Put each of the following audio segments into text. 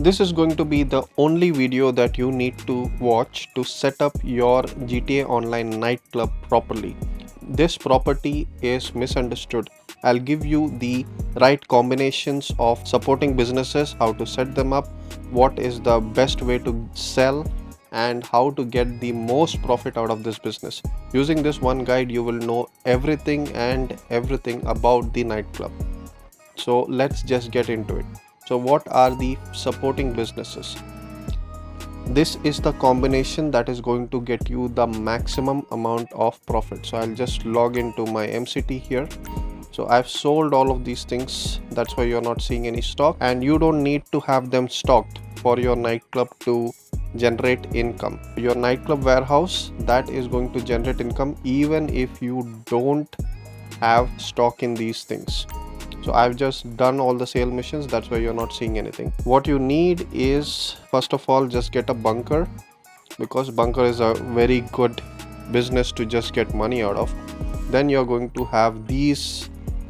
This is going to be the only video that you need to watch to set up your GTA Online nightclub properly. This property is misunderstood. I'll give you the right combinations of supporting businesses, how to set them up, what is the best way to sell, and how to get the most profit out of this business. Using this one guide, you will know everything and everything about the nightclub. So let's just get into it. So what are the supporting businesses? This is the combination that is going to get you the maximum amount of profit. So I'll just log into my MCT here. So I've sold all of these things. That's why you're not seeing any stock, and you don't need to have them stocked for your nightclub to generate income. Your nightclub warehouse, that is going to generate income even if you don't have stock in these things. So I've just done all the sale missions, that's why you're not seeing anything. What you need is, first of all, just get a bunker, because bunker is a very good business to just get money out of. Then you're going to have these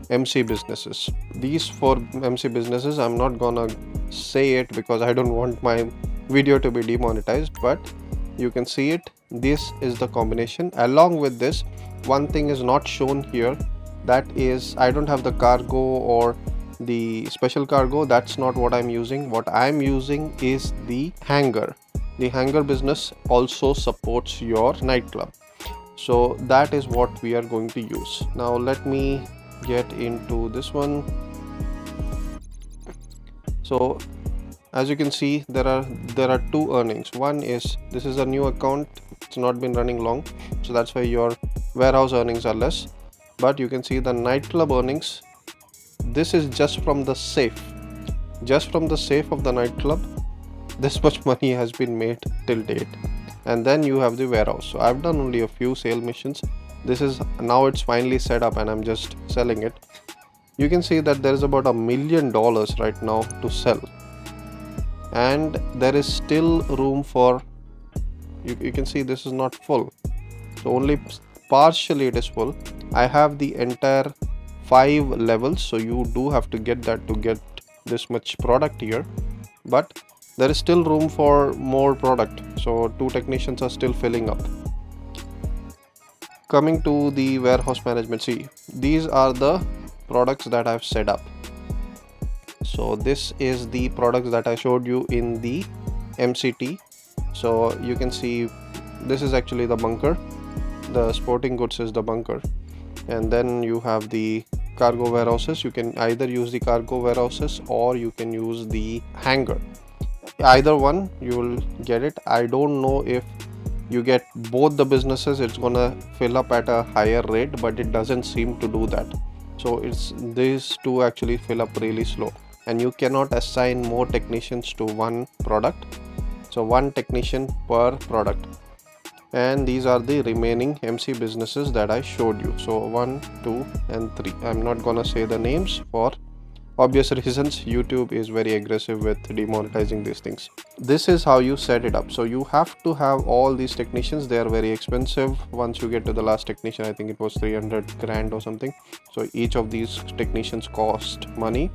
MC businesses. These 4 MC businesses, I'm not gonna say it because I don't want my video to be demonetized, but you can see it. This is the combination. Along with this, one thing is not shown here, that is, I don't have the cargo or the special cargo. That's not what I'm using. What I'm using is the hanger. The hanger business also supports your nightclub, so that is what we are going to use. Now let me get into this one. So as you can see, there are 2 earnings. One is, this is a new account, it's not been running long, so that's why your warehouse earnings are less. But you can see the nightclub earnings. This is just from the safe of the nightclub. This much money has been made till date. And then you have the warehouse. So I've done only a few sale missions. This is, now it's finally set up and I'm just selling it. You can see that there is about $1 million right now to sell, and there is still room for, you can see this is not full, so only partially it is full. I have the entire 5 levels, so you do have to get that to get this much product here, but there is still room for more product, so 2 technicians are still filling up. Coming to the warehouse management, see, these are the products that I've set up. So this is the products that I showed you in the MCT. So you can see this is actually the bunker, the sporting goods is the bunker, and then you have the cargo warehouses. You can either use the cargo warehouses or you can use the hanger. Either one you will get it. I don't know if you get both the businesses, it's gonna fill up at a higher rate, but it doesn't seem to do that. So it's these 2 actually fill up really slow, and you cannot assign more technicians to one product, so 1 technician per product. And these are the remaining MC businesses that I showed you. So 1, 2 and 3. I'm not gonna say the names for obvious reasons. YouTube is very aggressive with demonetizing these things. This is how you set it up. So you have to have all these technicians. They are very expensive. Once you get to the last technician, I think it was 300 grand or something. So each of these technicians cost money.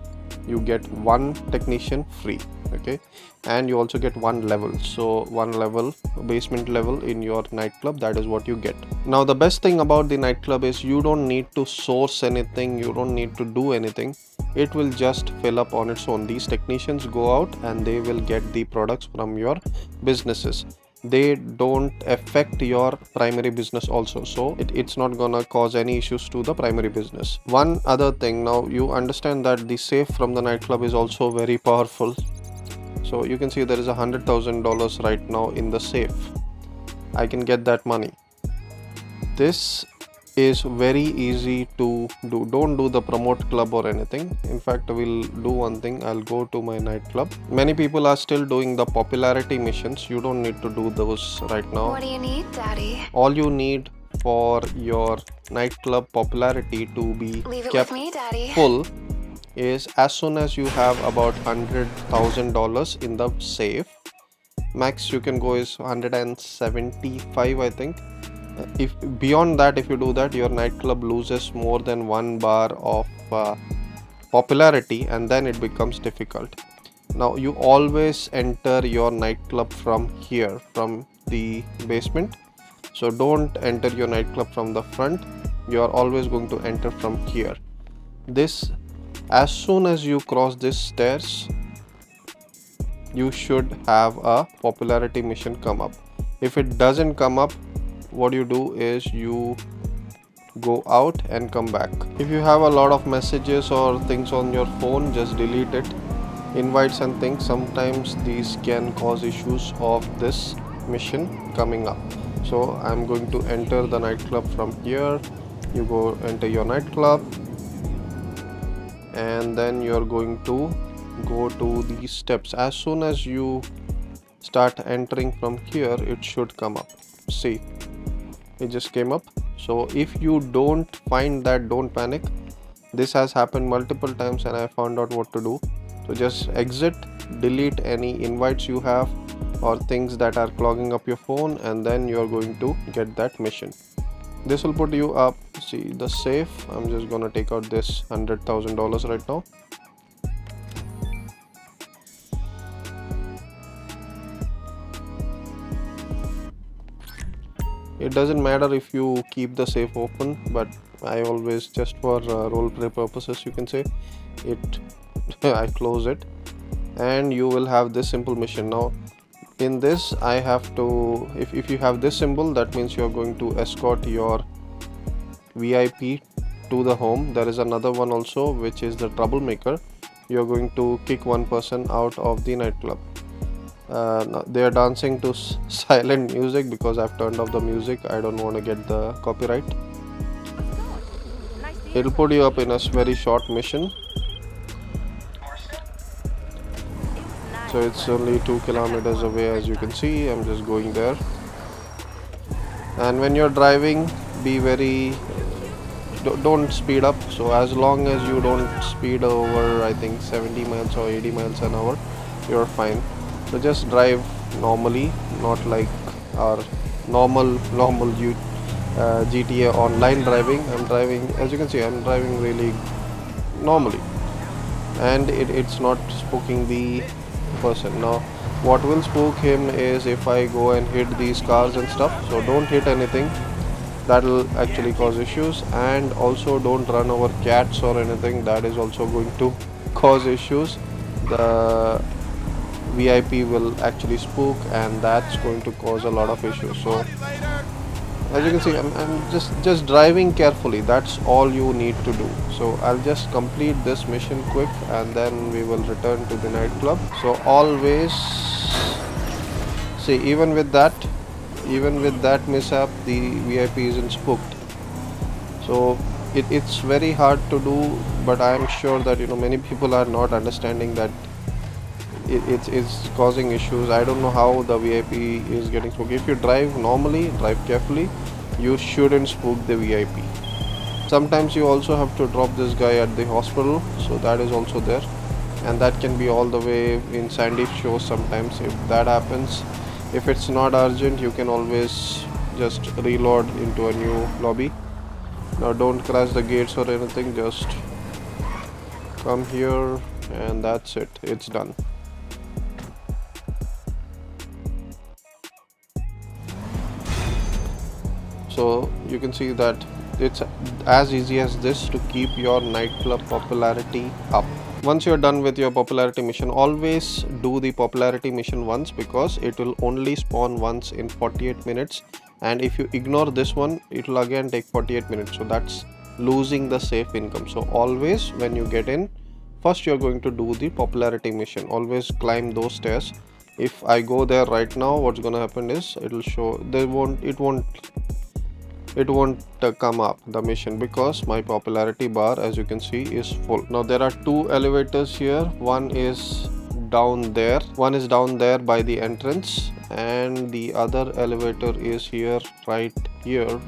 You get 1 technician free, okay, and you also get 1 level. So 1 level, basement level in your nightclub, that is what you get. Now the best thing about the nightclub is you don't need to source anything, you don't need to do anything. It will just fill up on its own. These technicians go out and they will get the products from your businesses. They don't affect your primary business also, so it's not gonna cause any issues to the primary business. One other thing, now you understand that the safe from the nightclub is also very powerful. So you can see there is $100,000 right now in the safe. I can get that money. This is very easy to do. Don't do the promote club or anything. In fact, we'll do one thing. I'll go to my nightclub. Many people are still doing the popularity missions. You don't need to do those right now. What do you need, Daddy? All you need for your nightclub popularity to be kept full is, as soon as you have about $100,000 in the safe, max you can go is 175, I think. If beyond that, if you do that, your nightclub loses more than 1 bar of popularity, and then it becomes difficult. Now you always enter your nightclub from here, from the basement. So don't enter your nightclub from the front. You are always going to enter from here. This, as soon as you cross this stairs, you should have a popularity mission come up. If it doesn't come up, what you do is you go out and come back. If you have a lot of messages or things on your phone, just delete it. Invites and things, sometimes these can cause issues of this mission coming up. So I'm going to enter the nightclub from here. You go enter your nightclub, and then you're going to go to these steps. As soon as you start entering from here, it should come up. See, it just came up. So if you don't find that, don't panic. This has happened multiple times and I found out what to do. So just exit, delete any invites you have or things that are clogging up your phone, and then you're going to get that mission. This will put you up. See the safe. I'm just gonna take out this $100,000 right now. It doesn't matter if you keep the safe open, but I always, just for role play purposes, you can say it. I close it, and you will have this simple mission. Now in this, I have to, if you have this symbol, that means you're going to escort your VIP to the home. There is another one also, which is the troublemaker. You're going to kick one person out of the nightclub. They are dancing to silent music because I've turned off the music. I don't want to get the copyright. It'll put you up in a very short mission. So it's only 2 kilometers away, as you can see. I'm just going there. And when you're driving, be very, don't speed up. So as long as you don't speed over, I think 70 miles or 80 miles an hour, you're fine. So just drive normally, not like our normal GTA online driving. I'm driving, as you can see, I'm driving really normally, and it's not spooking the person. Now what will spook him is if I go and hit these cars and stuff. So don't hit anything, that will actually cause issues. And also don't run over cats or anything, that is also going to cause issues. The VIP will actually spook, and that's going to cause a lot of issues. So as you can see, I'm just driving carefully. That's all you need to do. So I'll just complete this mission quick, and then we will return to the nightclub. So always see, even with that mishap, the VIP isn't spooked. So it's very hard to do, but I am sure that many people are not understanding that it's causing issues. I don't know how the VIP is getting spooked. If you drive normally, drive carefully, you shouldn't spook the VIP. Sometimes you also have to drop this guy at the hospital, so that is also there, and that can be all the way in Sandy Shores. Sometimes if that happens, if it's not urgent, you can always just reload into a new lobby. Now don't crash the gates or anything, just come here, and that's it, it's done. So you can see that it's as easy as this to keep your nightclub popularity up. Once you're done with your popularity mission, always do the popularity mission once, because it will only spawn once in 48 minutes, and if you ignore this one, it will again take 48 minutes. So that's losing the safe income. So always when you get in, first you're going to do the popularity mission. Always climb those stairs. If I go there right now, what's gonna happen is it'll show, it won't come up the mission, because my popularity bar, as you can see, is full. Now there are two elevators here. One is down there by the entrance, and the other elevator is here, right here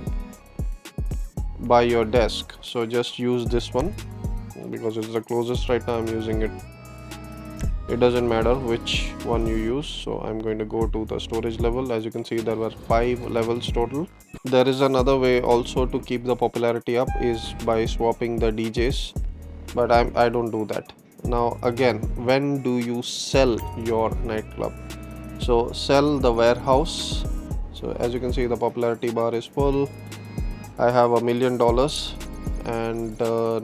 by your desk. So just use this one because it's the closest right now. I'm using it. It doesn't matter which one you use. So I'm going to go to the storage level. As you can see, there were 5 levels total. There is another way also to keep the popularity up, is by swapping the DJs, but I don't do that. Now again, when do you sell your nightclub? So sell the warehouse. So as you can see, the popularity bar is full. I have $1 million, and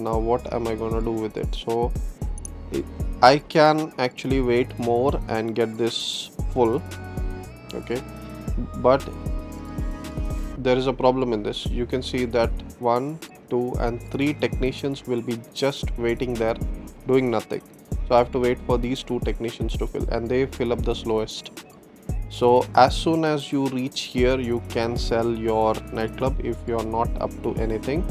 now what am I gonna do with it? So I can actually wait more and get this full, okay, but there is a problem in this. You can see that 1, 2 and 3 technicians will be just waiting there doing nothing. So I have to wait for these 2 technicians to fill, and they fill up the slowest. So as soon as you reach here, you can sell your nightclub if you are not up to anything.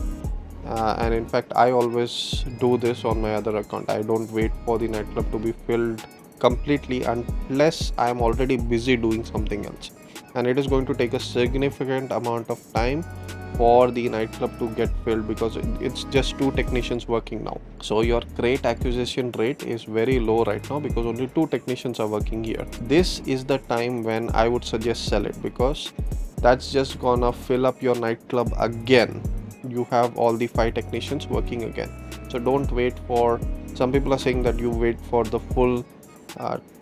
And in fact, I always do this on my other account. I don't wait for the nightclub to be filled completely unless I am already busy doing something else, and it is going to take a significant amount of time for the nightclub to get filled because it's just 2 technicians working now. So your crate acquisition rate is very low right now because only 2 technicians are working here. This is the time when I would suggest sell it, because that's just gonna fill up your nightclub again. You have all the 5 technicians working again. So don't wait for, some people are saying that you wait for the full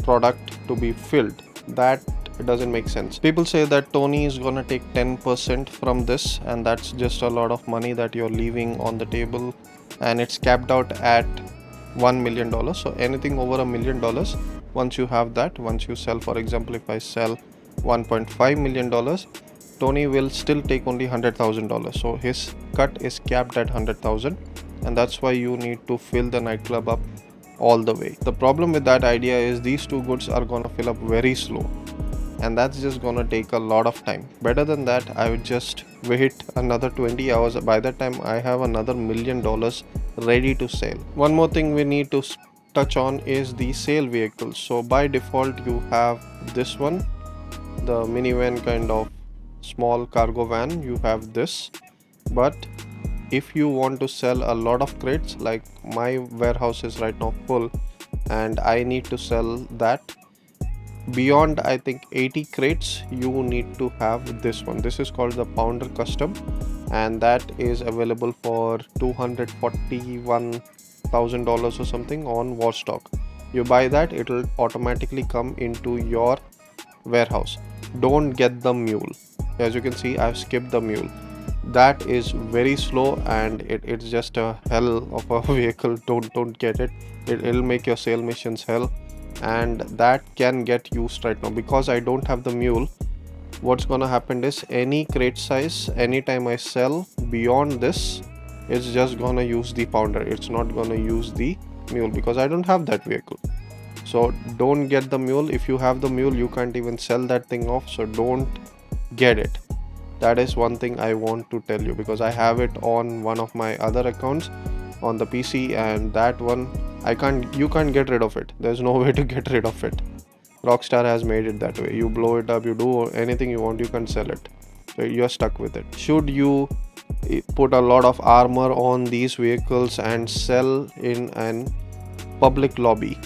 product to be filled. That doesn't make sense. People say that Tony is gonna take 10% from this, and that's just a lot of money that you're leaving on the table, and it's capped out at $1 million. So anything over $1 million, once you have that, once you sell, for example, if I sell $1.5 million, Tony will still take only $100,000. So his cut is capped at 100,000, and that's why you need to fill the nightclub up all the way. The problem with that idea is these 2 goods are gonna fill up very slow, and that's just gonna take a lot of time. Better than that, I would just wait another 20 hours. By that time, I have another $1 million ready to sell. One more thing we need to touch on is the sale vehicles. So by default, you have this one, the minivan kind of small cargo van. You have this, but if you want to sell a lot of crates, like my warehouse is right now full and I need to sell that beyond, I think, 80 crates, you need to have this one. This is called the Pounder Custom, and that is available for $241,000 or something on Warstock. You buy that, it will automatically come into your warehouse. Don't get the mule. As you can see, I've skipped the mule. That is very slow, and it's just a hell of a vehicle. Don't get it. It'll make your sale missions hell, and that can get used right now. Because I don't have the mule, what's gonna happen is any crate size, anytime I sell beyond this, it's just gonna use the Pounder. It's not gonna use the mule because I don't have that vehicle. So don't get the mule. If you have the mule, you can't even sell that thing off, so don't get it. That is one thing I want to tell you, because I have it on one of my other accounts on the PC, and that one you can't get rid of it. There's no way to get rid of it. Rockstar has made it that way. You blow it up, you do anything you want, you can't sell it. So you're stuck with it. Should you put a lot of armor on these vehicles and sell in an public lobby?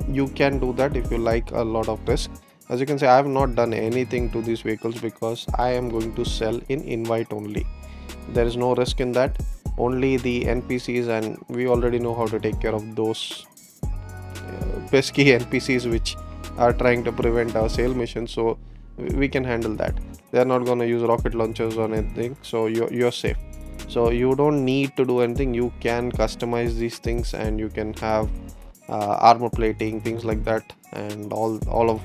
You can do that if you like a lot of risk. As you can see, I have not done anything to these vehicles because I am going to sell in invite only. There is no risk in that. Only the NPCs, and we already know how to take care of those pesky NPCs which are trying to prevent our sale mission, so we can handle that. They are not going to use rocket launchers or anything, so you're safe. So you don't need to do anything. You can customize these things, and you can have armor plating, things like that, and all of,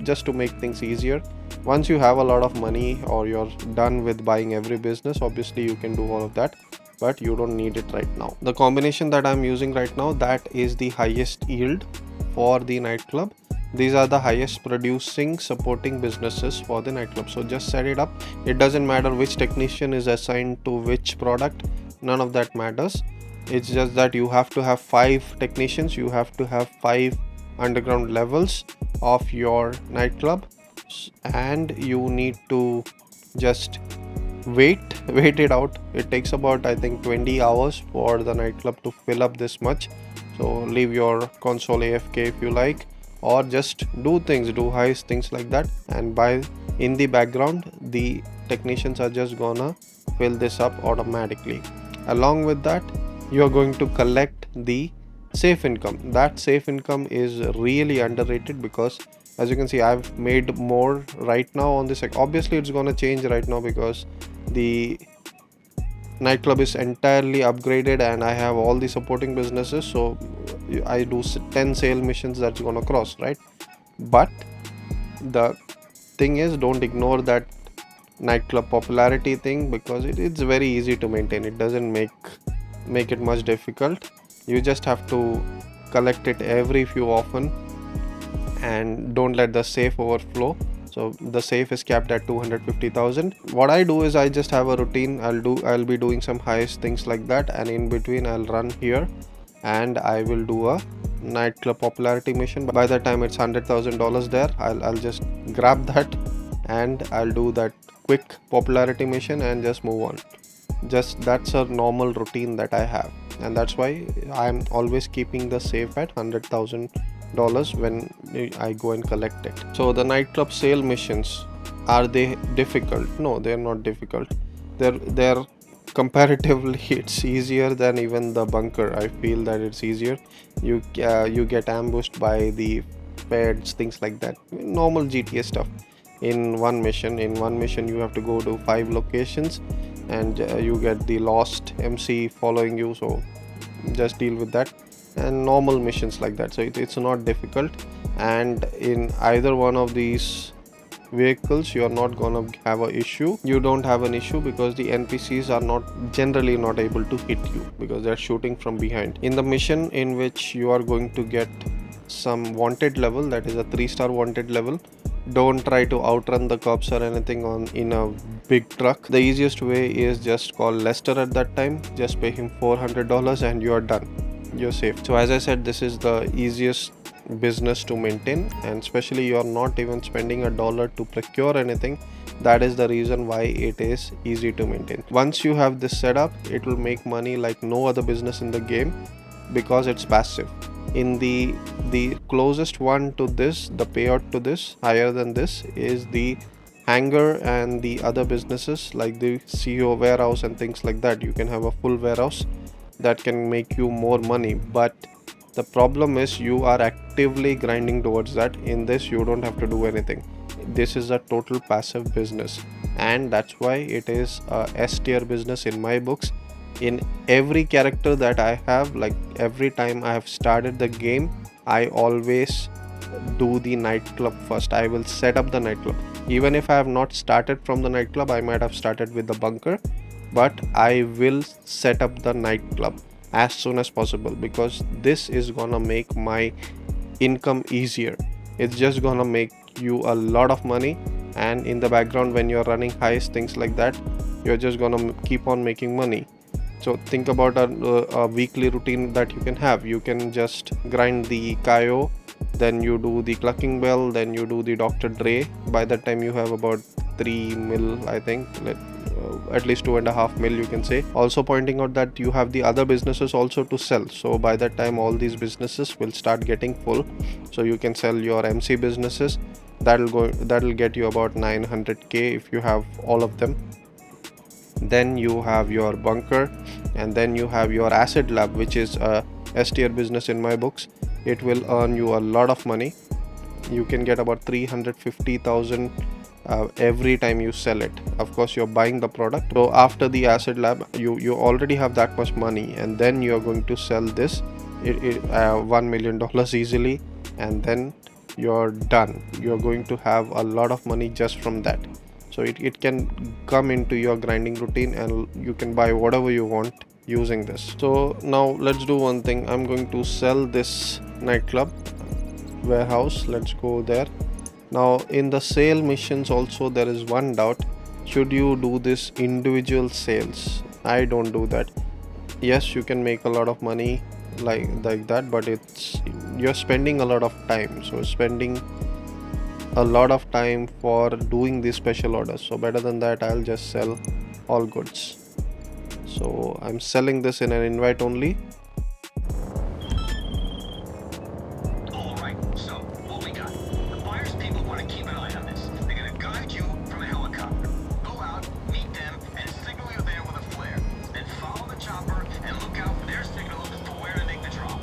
just to make things easier. Once you have a lot of money or you're done with buying every business, obviously you can do all of that, but you don't need it right now. The combination that I'm using right now, that is the highest yield for the nightclub. These are the highest producing supporting businesses for the nightclub. So just set it up. It doesn't matter which technician is assigned to which product. None of that matters. It's just that you have to have 5 technicians. You have to have 5 underground levels of your nightclub, and you need to just wait it out. It takes about, I think, 20 hours for the nightclub to fill up this much. So leave your console AFK if you like, or just do heist, things like that, and in the background the technicians are just gonna fill this up automatically. Along with that, you are going to collect the safe income. That safe income is really underrated, because as you can see, I've made more right now on this. Obviously it's going to change right now because the nightclub is entirely upgraded and I have all the supporting businesses. So I do 10 sale missions, that's going to cross, right? But the thing is, don't ignore that nightclub popularity thing, because it's very easy to maintain. It doesn't make it much difficult. You just have to collect it every few often, and don't let the safe overflow. So the safe is capped at 250,000. What I do is I just have a routine. I'll be doing some heist things like that, and in between I'll run here and I will do a nightclub popularity mission. By the time it's $100,000 there, I'll just grab that and I'll do that quick popularity mission and just move on. Just that's a normal routine that I have, and that's why I'm always keeping the safe at $100,000 when I go and collect it. So the nightclub sale missions, are they difficult? No, they're not difficult. They're comparatively it's easier than even the bunker. I feel that it's easier. You get ambushed by the feds, things like that, normal GTA stuff. In one mission you have to go to 5 locations, and you get the lost MC following you, so just deal with that, and normal missions like that. So it's not difficult, and in either one of these vehicles you are not gonna have an issue. You don't have an issue because the NPCs are generally not able to hit you because they're shooting from behind. In the mission in which you are going to get some wanted level, that is a 3-star wanted level, don't try to outrun the cops or anything in a big truck. The easiest way is just call Lester at that time, just pay him $400 and you are done, you're safe. So as I said, this is the easiest business to maintain, and especially you're not even spending $1 to procure anything. That is the reason why it is easy to maintain. Once you have this set up, it will make money like no other business in the game because it's passive. In the closest one to this, the payout to this higher than this is the hangar and the other businesses like the CEO warehouse and things like that. You can have a full warehouse that can make you more money, but the problem is you are actively grinding towards that. In this you don't have to do anything. This is a total passive business, and that's why it is a S tier business in my books. In every character that I have, like every time I have started the game, I always do the nightclub first. I will set up the nightclub. Even if I have not started from the nightclub, I might have started with the bunker, but I will set up the nightclub as soon as possible because this is gonna make my income easier. It's just gonna make you a lot of money, and in the background when you're running heists, things like that, you're just gonna keep on making money. So think about a weekly routine that you can have. You can just grind the Kaio, then you do the clucking bell, then you do the Dr. Dre. By that time you have about 3 mil, I think, at least 2.5 mil you can say. Also pointing out that you have the other businesses also to sell. So by that time all these businesses will start getting full. So you can sell your MC businesses. That'll get you about 900k if you have all of them. Then you have your bunker, and then you have your acid lab, which is a S tier business in my books. It will earn you a lot of money. You can get about 350,000 every time you sell it. Of course you're buying the product. So after the acid lab you already have that much money, and then you're going to sell this $1 million easily, and then you're done. You're going to have a lot of money just from that. So it can come into your grinding routine, and you can buy whatever you want using this. So now let's do one thing. I'm going to sell this nightclub warehouse. Let's go there. Now in the sale missions also there is one doubt. Should you do this individual sales? I don't do that. Yes, you can make a lot of money like that, but you're spending a lot of time. So spending a lot of time for doing these special orders. So better than that, I'll just sell all goods. So I'm selling this in an invite only. Alright, so what we got? The buyer's people want to keep an eye on this. They're going to guide you from a helicopter. Go out, meet them, and signal you there with a flare. Then follow the chopper and look out for their signal for where to make the drop.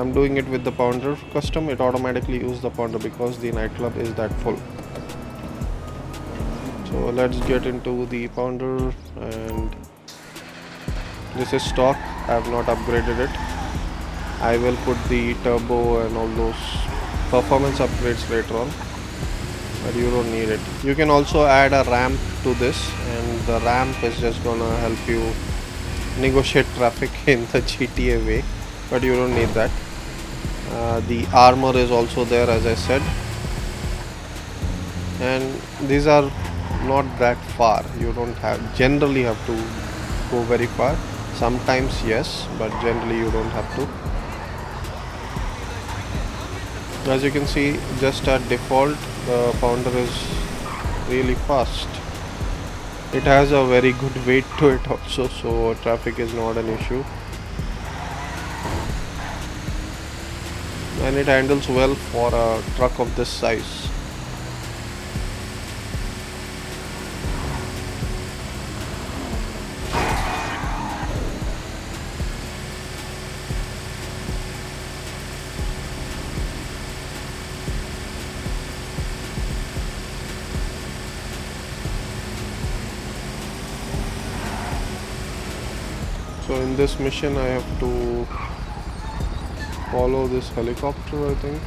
I'm doing it with the pounder custom. It automatically uses the pounder because the nightclub is that full. So let's get into the pounder, and this is stock. I have not upgraded it. I will put the turbo and all those performance upgrades later on, but you don't need it. You can also add a ramp to this, and the ramp is just gonna help you negotiate traffic in the GTA way, but you don't need that. The armor is also there, as I said, and these are not that far. You don't generally have to go very far. Sometimes yes, but generally you don't have to. As you can see, just at default, the pounder is really fast. It has a very good weight to it also, so traffic is not an issue, and it handles well for a truck of this size. So in this mission I have to follow this helicopter, I think.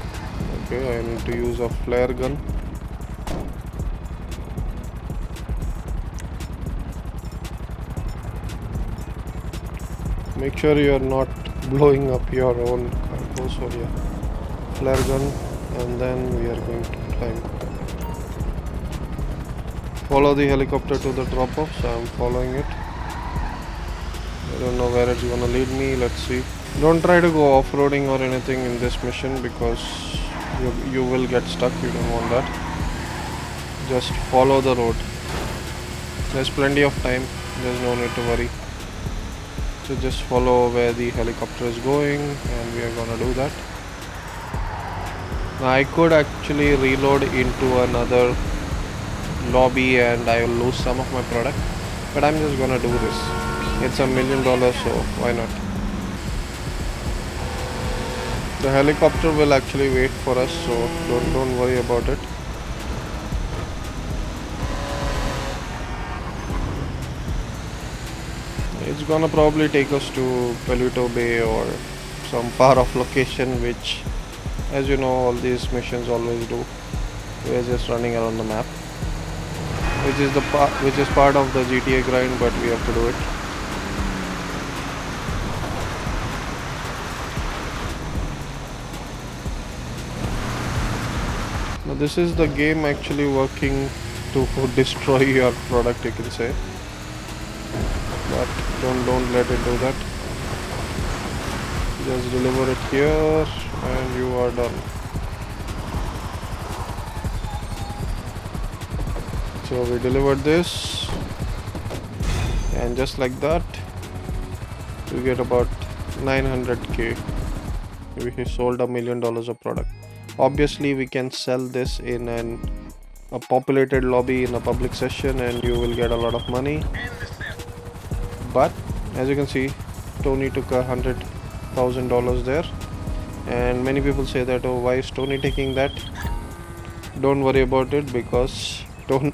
Okay, I need to use a flare gun. Make sure you are not blowing up your own cargo. So yeah, flare gun, and then we are going to climb. Follow the helicopter to the drop off, so I'm following it. I don't know where it's gonna lead me. Let's see. Don't try to go off-roading or anything in this mission because you will get stuck. You don't want that. Just follow the road. There's plenty of time. There's no need to worry. So just follow where the helicopter is going, and we are gonna do that. Now I could actually reload into another lobby and I will lose some of my product, but I'm just gonna do this. It's $1 million, so why not? The helicopter will actually wait for us, so don't worry about it. It's gonna probably take us to Palito Bay or some far off location, which, as you know, all these missions always do. We're just running around the map, which is part of the GTA grind, but we have to do it. Now this is the game actually working to destroy your product, you can say, but don't let it do that. Just deliver it here and you are done. So we delivered this, and just like that we get about 900k. We sold $1 million of product. Obviously we can sell this in a populated lobby in a public session and you will get a lot of money, but as you can see, Tony took $100,000 there, and many people say that, oh, why is Tony taking that? Don't worry about it, because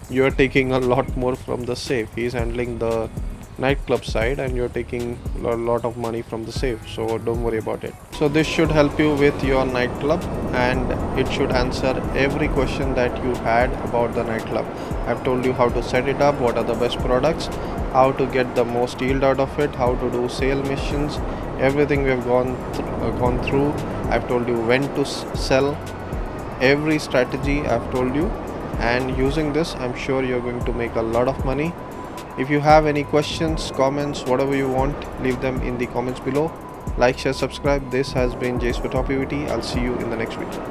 you're taking a lot more from the safe. He's handling the nightclub side and you're taking a lot of money from the safe, so don't worry about it. So this should help you with your nightclub, and it should answer every question that you had about the nightclub. I've told you how to set it up, what are the best products, how to get the most yield out of it, how to do sale missions, everything we have gone through. I've told you when to sell, every strategy I've told you, and using this I'm sure you're going to make a lot of money. If you have any questions, comments, whatever you want, leave them in the comments below. Like, share, subscribe. This has been Jace for TopEvt. I'll see you in the next video.